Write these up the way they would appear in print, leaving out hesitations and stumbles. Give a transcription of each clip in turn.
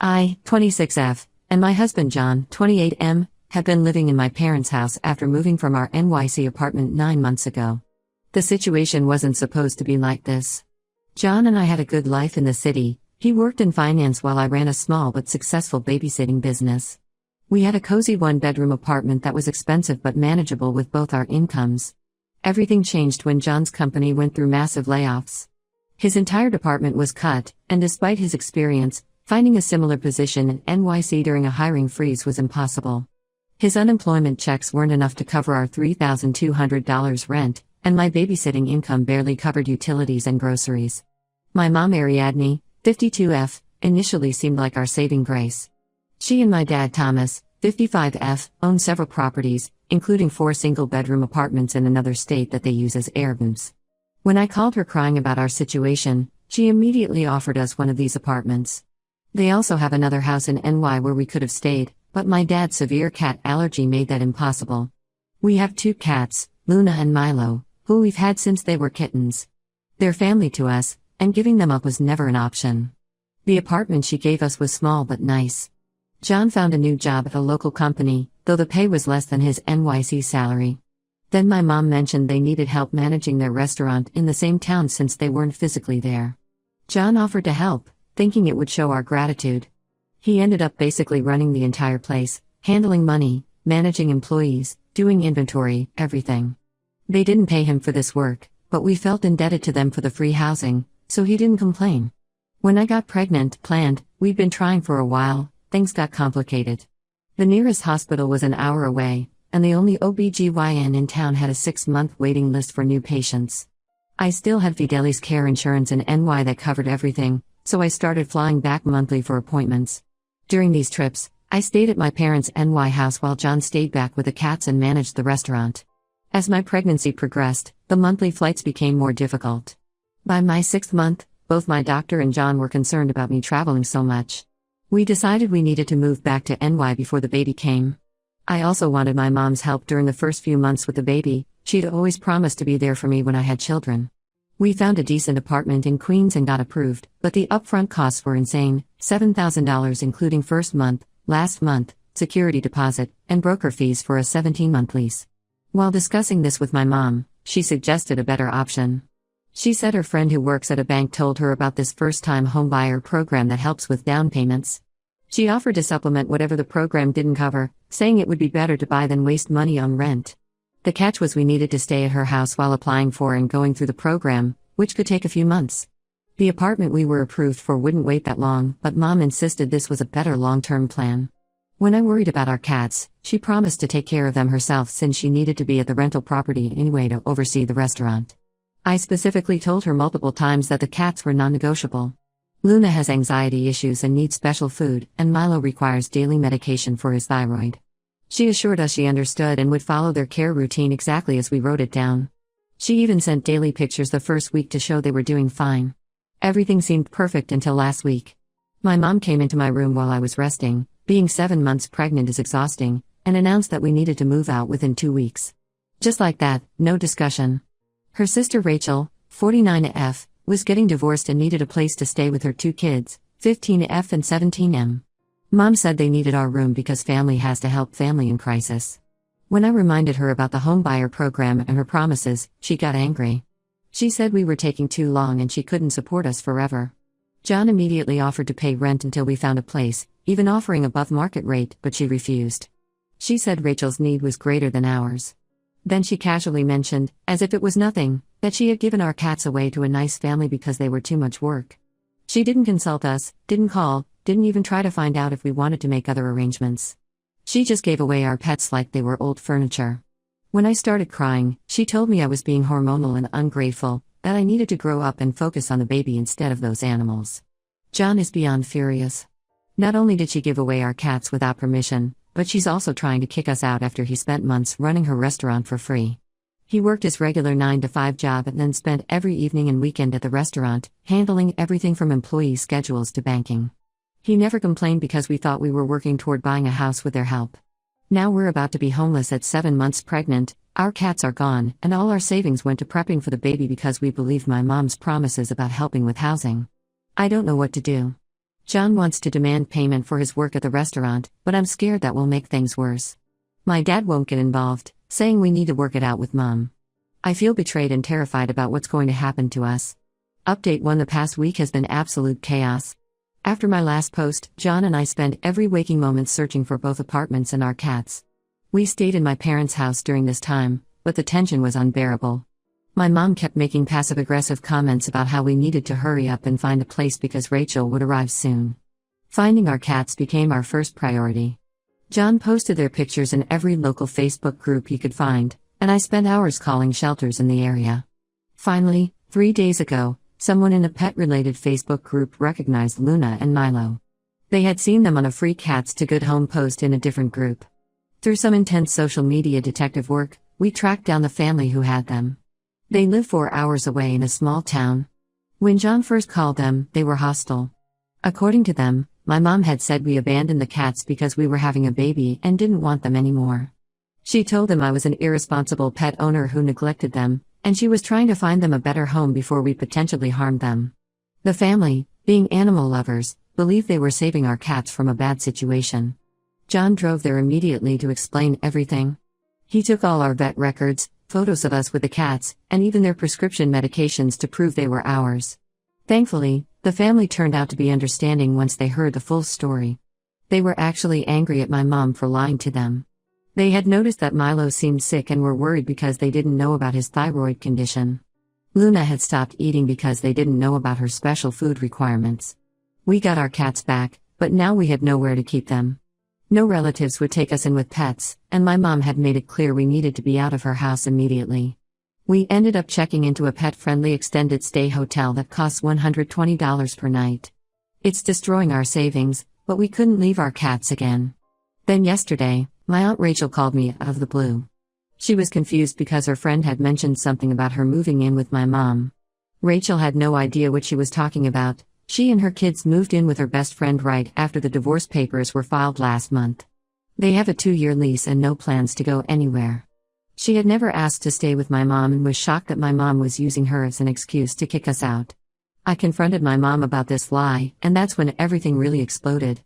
I, 26F, and my husband John, 28M, have been living in my parents' house after moving from our NYC apartment 9 months ago. The situation wasn't supposed to be like this. John and I had a good life in the city. He worked in finance while I ran a small but successful babysitting business. We had a cozy one-bedroom apartment that was expensive but manageable with both our incomes. Everything changed when John's company went through massive layoffs. His entire department was cut, and despite his experience, finding a similar position in NYC during a hiring freeze was impossible. His unemployment checks weren't enough to cover our $3,200 rent, and my babysitting income barely covered utilities and groceries. My mom Ariadne, 52F, initially seemed like our saving grace. She and my dad Thomas, 55F, own several properties, including 4 single-bedroom apartments in another state that they use as Airbnbs. When I called her crying about our situation, she immediately offered us one of these apartments. They also have another house in NY where we could have stayed, but my dad's severe cat allergy made that impossible. We have 2 cats, Luna and Milo, who we've had since they were kittens. They're family to us, and giving them up was never an option. The apartment she gave us was small but nice. John found a new job at a local company, though the pay was less than his NYC salary. Then my mom mentioned they needed help managing their restaurant in the same town since they weren't physically there. John offered to help, thinking it would show our gratitude. He ended up basically running the entire place, handling money, managing employees, doing inventory, everything. They didn't pay him for this work, but we felt indebted to them for the free housing, so he didn't complain. When I got planned, we'd been trying for a while, things got complicated. The nearest hospital was an hour away, and the only OBGYN in town had a 6-month waiting list for new patients. I still had Fidelis Care insurance in NY that covered everything, so I started flying back monthly for appointments. During these trips, I stayed at my parents' NY house while John stayed back with the cats and managed the restaurant. As my pregnancy progressed, the monthly flights became more difficult. By my 6th month, both my doctor and John were concerned about me traveling so much. We decided we needed to move back to NY before the baby came. I also wanted my mom's help during the first few months with the baby. She'd always promised to be there for me when I had children. We found a decent apartment in Queens and got approved, but the upfront costs were insane, $7,000 including first month, last month, security deposit, and broker fees for a 17-month lease. While discussing this with my mom, she suggested a better option. She said her friend who works at a bank told her about this first-time homebuyer program that helps with down payments. She offered to supplement whatever the program didn't cover, saying it would be better to buy than waste money on rent. The catch was we needed to stay at her house while applying for and going through the program, which could take a few months. The apartment we were approved for wouldn't wait that long, but Mom insisted this was a better long-term plan. When I worried about our cats, she promised to take care of them herself since she needed to be at the rental property anyway to oversee the restaurant. I specifically told her multiple times that the cats were non-negotiable. Luna has anxiety issues and needs special food, and Milo requires daily medication for his thyroid. She assured us she understood and would follow their care routine exactly as we wrote it down. She even sent daily pictures the first week to show they were doing fine. Everything seemed perfect until last week. My mom came into my room while I was resting, being 7 months pregnant is exhausting, and announced that we needed to move out within 2 weeks. Just like that, no discussion. Her sister Rachel, 49F, was getting divorced and needed a place to stay with her 2 kids, 15F and 17M. Mom said they needed our room because family has to help family in crisis. When I reminded her about the homebuyer program and her promises, she got angry. She said we were taking too long and she couldn't support us forever. John immediately offered to pay rent until we found a place, even offering above market rate, but she refused. She said Rachel's need was greater than ours. Then she casually mentioned, as if it was nothing, that she had given our cats away to a nice family because they were too much work. She didn't consult us, didn't call, didn't even try to find out if we wanted to make other arrangements. She just gave away our pets like they were old furniture. When I started crying, she told me I was being hormonal and ungrateful, that I needed to grow up and focus on the baby instead of those animals. John is beyond furious. Not only did she give away our cats without permission, but she's also trying to kick us out after he spent months running her restaurant for free. He worked his regular 9-to-5 job and then spent every evening and weekend at the restaurant, handling everything from employee schedules to banking. He never complained because we thought we were working toward buying a house with their help. Now we're about to be homeless at 7 months pregnant, our cats are gone, and all our savings went to prepping for the baby because we believed my mom's promises about helping with housing. I don't know what to do. John wants to demand payment for his work at the restaurant, but I'm scared that will make things worse. My dad won't get involved, saying we need to work it out with Mom. I feel betrayed and terrified about what's going to happen to us. Update 1: The past week has been absolute chaos. After my last post, John and I spent every waking moment searching for both apartments and our cats. We stayed in my parents' house during this time, but the tension was unbearable. My mom kept making passive-aggressive comments about how we needed to hurry up and find a place because Rachel would arrive soon. Finding our cats became our first priority. John posted their pictures in every local Facebook group he could find, and I spent hours calling shelters in the area. Finally, 3 days ago, someone in a pet-related Facebook group recognized Luna and Milo. They had seen them on a free Cats to Good Home post in a different group. Through some intense social media detective work, we tracked down the family who had them. They live 4 hours away in a small town. When John first called them, they were hostile. According to them, my mom had said we abandoned the cats because we were having a baby and didn't want them anymore. She told them I was an irresponsible pet owner who neglected them, and she was trying to find them a better home before we potentially harmed them. The family, being animal lovers, believed they were saving our cats from a bad situation. John drove there immediately to explain everything. He took all our vet records, photos of us with the cats, and even their prescription medications to prove they were ours. Thankfully, the family turned out to be understanding once they heard the full story. They were actually angry at my mom for lying to them. They had noticed that Milo seemed sick and were worried because they didn't know about his thyroid condition. Luna had stopped eating because they didn't know about her special food requirements. We got our cats back, but now we had nowhere to keep them. No relatives would take us in with pets, and my mom had made it clear we needed to be out of her house immediately. We ended up checking into a pet-friendly extended stay hotel that costs $120 per night. It's destroying our savings, but we couldn't leave our cats again. Then yesterday, my Aunt Rachel called me out of the blue. She was confused because her friend had mentioned something about her moving in with my mom. Rachel had no idea what she was talking about. She and her kids moved in with her best friend right after the divorce papers were filed last month. They have a 2-year lease and no plans to go anywhere. She had never asked to stay with my mom and was shocked that my mom was using her as an excuse to kick us out. I confronted my mom about this lie, and that's when everything really exploded.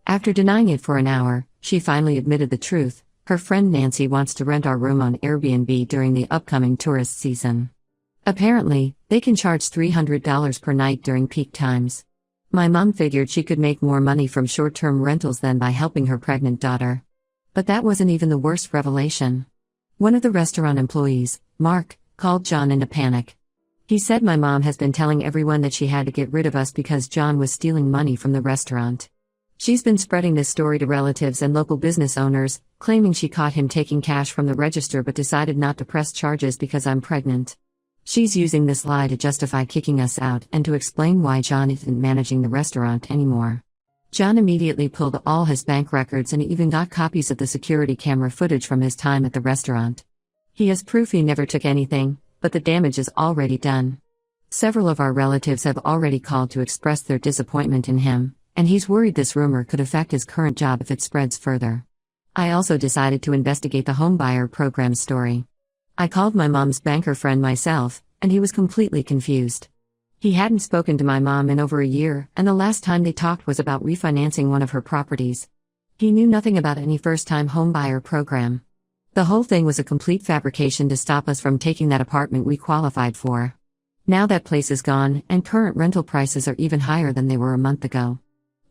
After denying it for an hour, she finally admitted the truth. Her friend Nancy wants to rent our room on Airbnb during the upcoming tourist season. Apparently, they can charge $300 per night during peak times. My mom figured she could make more money from short-term rentals than by helping her pregnant daughter. But that wasn't even the worst revelation. One of the restaurant employees, Mark, called John in a panic. He said my mom has been telling everyone that she had to get rid of us because John was stealing money from the restaurant. She's been spreading this story to relatives and local business owners, claiming she caught him taking cash from the register but decided not to press charges because I'm pregnant. She's using this lie to justify kicking us out and to explain why John isn't managing the restaurant anymore. John immediately pulled all his bank records and even got copies of the security camera footage from his time at the restaurant. He has proof he never took anything, but the damage is already done. Several of our relatives have already called to express their disappointment in him, and he's worried this rumor could affect his current job if it spreads further. I also decided to investigate the homebuyer program story. I called my mom's banker friend myself, and he was completely confused. He hadn't spoken to my mom in over a year, and the last time they talked was about refinancing one of her properties. He knew nothing about any first-time homebuyer program. The whole thing was a complete fabrication to stop us from taking that apartment we qualified for. Now that place is gone, and current rental prices are even higher than they were a month ago.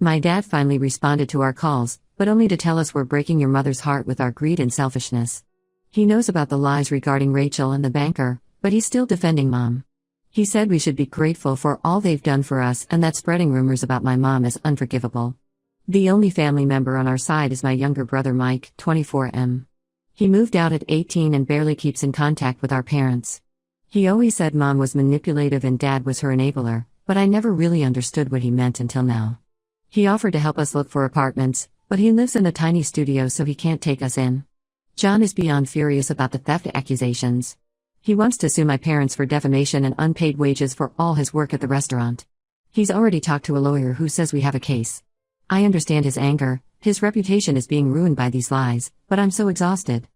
My dad finally responded to our calls, but only to tell us we're breaking your mother's heart with our greed and selfishness. He knows about the lies regarding Rachel and the banker, but he's still defending Mom. He said we should be grateful for all they've done for us and that spreading rumors about my mom is unforgivable. The only family member on our side is my younger brother Mike, 24M. He moved out at 18 and barely keeps in contact with our parents. He always said Mom was manipulative and Dad was her enabler, but I never really understood what he meant until now. He offered to help us look for apartments, but he lives in a tiny studio so he can't take us in. John is beyond furious about the theft accusations. He wants to sue my parents for defamation and unpaid wages for all his work at the restaurant. He's already talked to a lawyer who says we have a case. I understand his anger, his reputation is being ruined by these lies, but I'm so exhausted.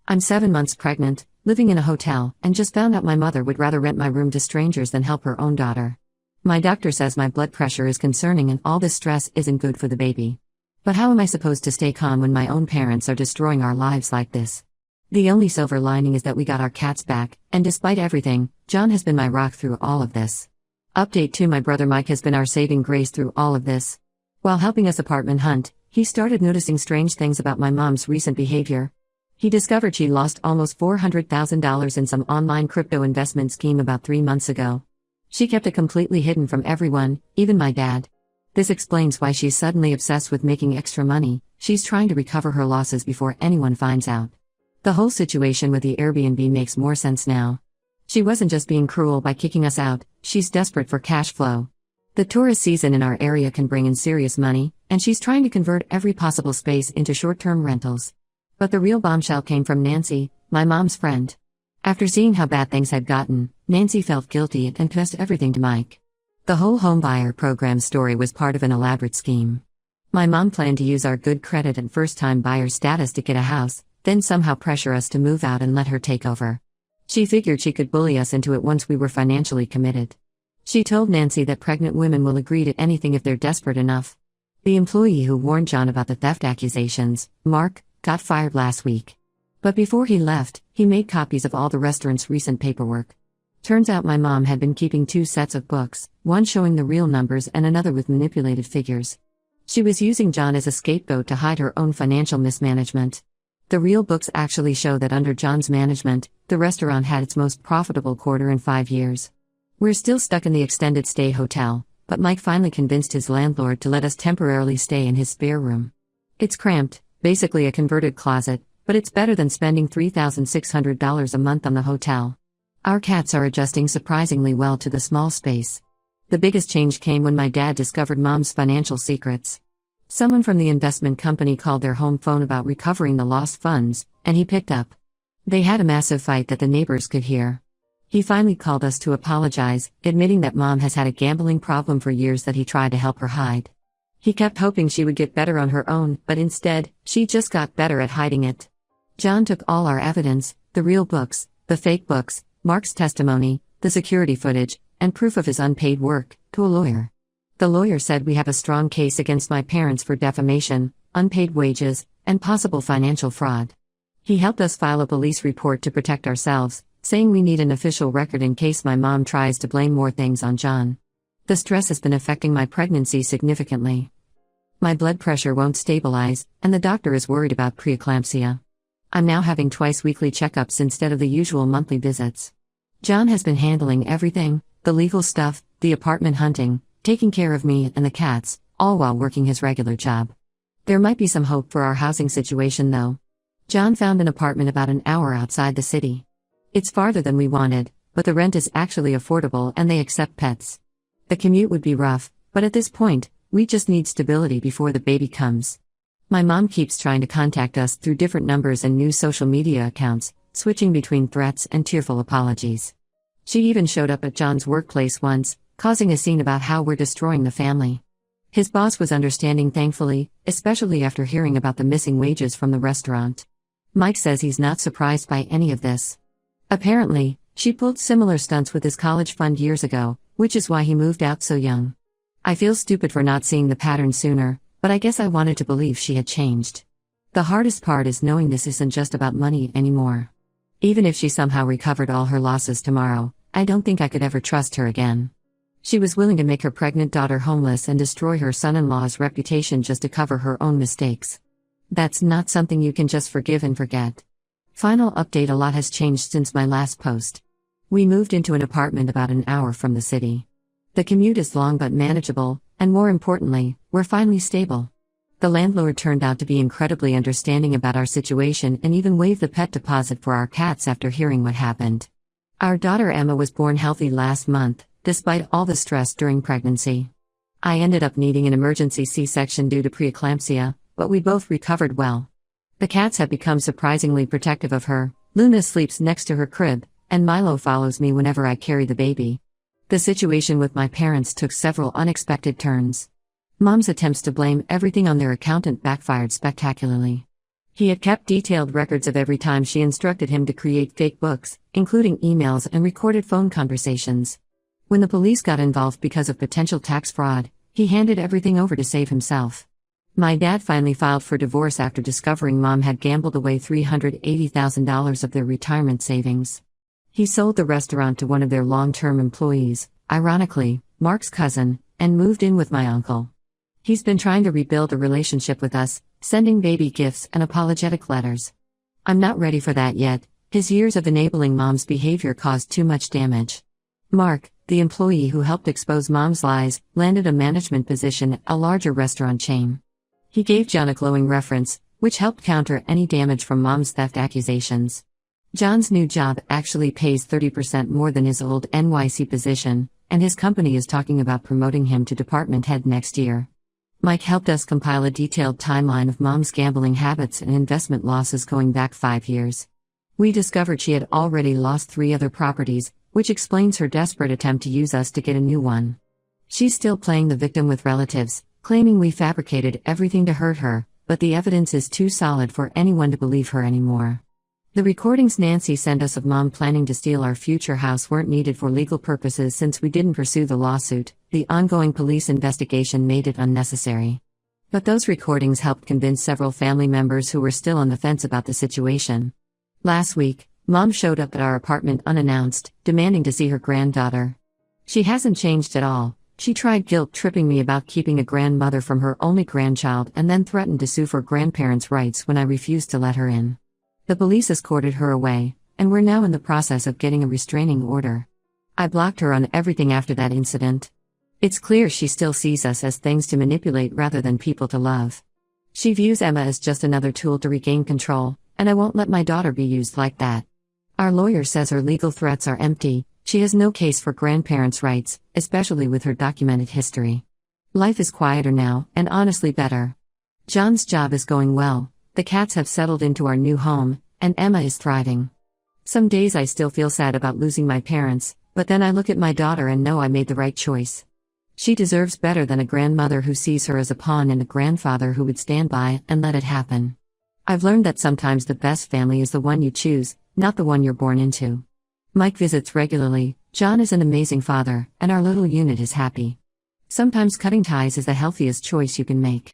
I'm 7 months pregnant, living in a hotel, and just found out my mother would rather rent my room to strangers than help her own daughter. My doctor says my blood pressure is concerning and all this stress isn't good for the baby. But how am I supposed to stay calm when my own parents are destroying our lives like this? The only silver lining is that we got our cats back, and despite everything, John has been my rock through all of this. Update 2: my brother Mike has been our saving grace through all of this. While helping us apartment hunt, he started noticing strange things about my mom's recent behavior. He discovered she lost almost $400,000 in some online crypto investment scheme about 3 months ago. She kept it completely hidden from everyone, even my dad. This explains why she's suddenly obsessed with making extra money. She's trying to recover her losses before anyone finds out. The whole situation with the Airbnb makes more sense now. She wasn't just being cruel by kicking us out, she's desperate for cash flow. The tourist season in our area can bring in serious money, and she's trying to convert every possible space into short-term rentals. But the real bombshell came from Nancy, my mom's friend. After seeing how bad things had gotten, Nancy felt guilty and confessed everything to Mike. The whole home buyer program story was part of an elaborate scheme. My mom planned to use our good credit and first-time buyer status to get a house, then somehow pressure us to move out and let her take over. She figured she could bully us into it once we were financially committed. She told Nancy that pregnant women will agree to anything if they're desperate enough. The employee who warned John about the theft accusations, Mark, got fired last week. But before he left, he made copies of all the restaurant's recent paperwork. Turns out my mom had been keeping 2 sets of books, one showing the real numbers and another with manipulated figures. She was using John as a scapegoat to hide her own financial mismanagement. The real books actually show that under John's management, the restaurant had its most profitable quarter in 5 years. We're still stuck in the extended stay hotel, but Mike finally convinced his landlord to let us temporarily stay in his spare room. It's cramped, basically a converted closet, but it's better than spending $3,600 a month on the hotel. Our cats are adjusting surprisingly well to the small space. The biggest change came when my dad discovered mom's financial secrets. Someone from the investment company called their home phone about recovering the lost funds, and he picked up. They had a massive fight that the neighbors could hear. He finally called us to apologize, admitting that mom has had a gambling problem for years that he tried to help her hide. He kept hoping she would get better on her own, but instead, she just got better at hiding it. John took all our evidence, the real books, the fake books, Mark's testimony, the security footage, and proof of his unpaid work, to a lawyer. The lawyer said we have a strong case against my parents for defamation, unpaid wages, and possible financial fraud. He helped us file a police report to protect ourselves, saying we need an official record in case my mom tries to blame more things on John. The stress has been affecting my pregnancy significantly. My blood pressure won't stabilize, and the doctor is worried about preeclampsia. I'm now having twice weekly checkups instead of the usual monthly visits. John has been handling everything, the legal stuff, the apartment hunting, taking care of me and the cats, all while working his regular job. There might be some hope for our housing situation though. John found an apartment about an hour outside the city. It's farther than we wanted, but the rent is actually affordable and they accept pets. The commute would be rough, but at this point, we just need stability before the baby comes. My mom keeps trying to contact us through different numbers and new social media accounts, switching between threats and tearful apologies. She even showed up at John's workplace once, causing a scene about how we're destroying the family. His boss was understanding thankfully, especially after hearing about the missing wages from the restaurant. Mike says he's not surprised by any of this. Apparently, she pulled similar stunts with his college fund years ago, which is why he moved out so young. I feel stupid for not seeing the pattern sooner, but I guess I wanted to believe she had changed. The hardest part is knowing this isn't just about money anymore. Even if she somehow recovered all her losses tomorrow, I don't think I could ever trust her again. She was willing to make her pregnant daughter homeless and destroy her son-in-law's reputation just to cover her own mistakes. That's not something you can just forgive and forget. Final update: a lot has changed since my last post. We moved into an apartment about an hour from the city. The commute is long but manageable, and more importantly, we're finally stable. The landlord turned out to be incredibly understanding about our situation and even waived the pet deposit for our cats after hearing what happened. Our daughter Emma was born healthy last month, despite all the stress during pregnancy. I ended up needing an emergency C-section due to preeclampsia, but we both recovered well. The cats have become surprisingly protective of her. Luna sleeps next to her crib, and Milo follows me whenever I carry the baby. The situation with my parents took several unexpected turns. Mom's attempts to blame everything on their accountant backfired spectacularly. He had kept detailed records of every time she instructed him to create fake books, including emails and recorded phone conversations. When the police got involved because of potential tax fraud, he handed everything over to save himself. My dad finally filed for divorce after discovering Mom had gambled away $380,000 of their retirement savings. He sold the restaurant to one of their long-term employees, ironically, Mark's cousin, and moved in with my uncle. He's been trying to rebuild a relationship with us, sending baby gifts and apologetic letters. I'm not ready for that yet. His years of enabling Mom's behavior caused too much damage. Mark, the employee who helped expose Mom's lies, landed a management position at a larger restaurant chain. He gave John a glowing reference, which helped counter any damage from Mom's theft accusations. John's new job actually pays 30% more than his old NYC position, and his company is talking about promoting him to department head next year. Mike helped us compile a detailed timeline of Mom's gambling habits and investment losses going back 5 years. We discovered she had already lost 3 other properties, which explains her desperate attempt to use us to get a new one. She's still playing the victim with relatives, claiming we fabricated everything to hurt her, but the evidence is too solid for anyone to believe her anymore. The recordings Nancy sent us of Mom planning to steal our future house weren't needed for legal purposes since we didn't pursue the lawsuit. The ongoing police investigation made it unnecessary. But those recordings helped convince several family members who were still on the fence about the situation. Last week, Mom showed up at our apartment unannounced, demanding to see her granddaughter. She hasn't changed at all. She tried guilt-tripping me about keeping a grandmother from her only grandchild and then threatened to sue for grandparents' rights when I refused to let her in. The police escorted her away, and we're now in the process of getting a restraining order. I blocked her on everything after that incident. It's clear she still sees us as things to manipulate rather than people to love. She views Emma as just another tool to regain control, and I won't let my daughter be used like that. Our lawyer says her legal threats are empty. She has no case for grandparents' rights, especially with her documented history. Life is quieter now, and honestly better. John's job is going well, the cats have settled into our new home, and Emma is thriving. Some days I still feel sad about losing my parents, but then I look at my daughter and know I made the right choice. She deserves better than a grandmother who sees her as a pawn and a grandfather who would stand by and let it happen. I've learned that sometimes the best family is the one you choose, not the one you're born into. Mike visits regularly, John is an amazing father, and our little unit is happy. Sometimes cutting ties is the healthiest choice you can make.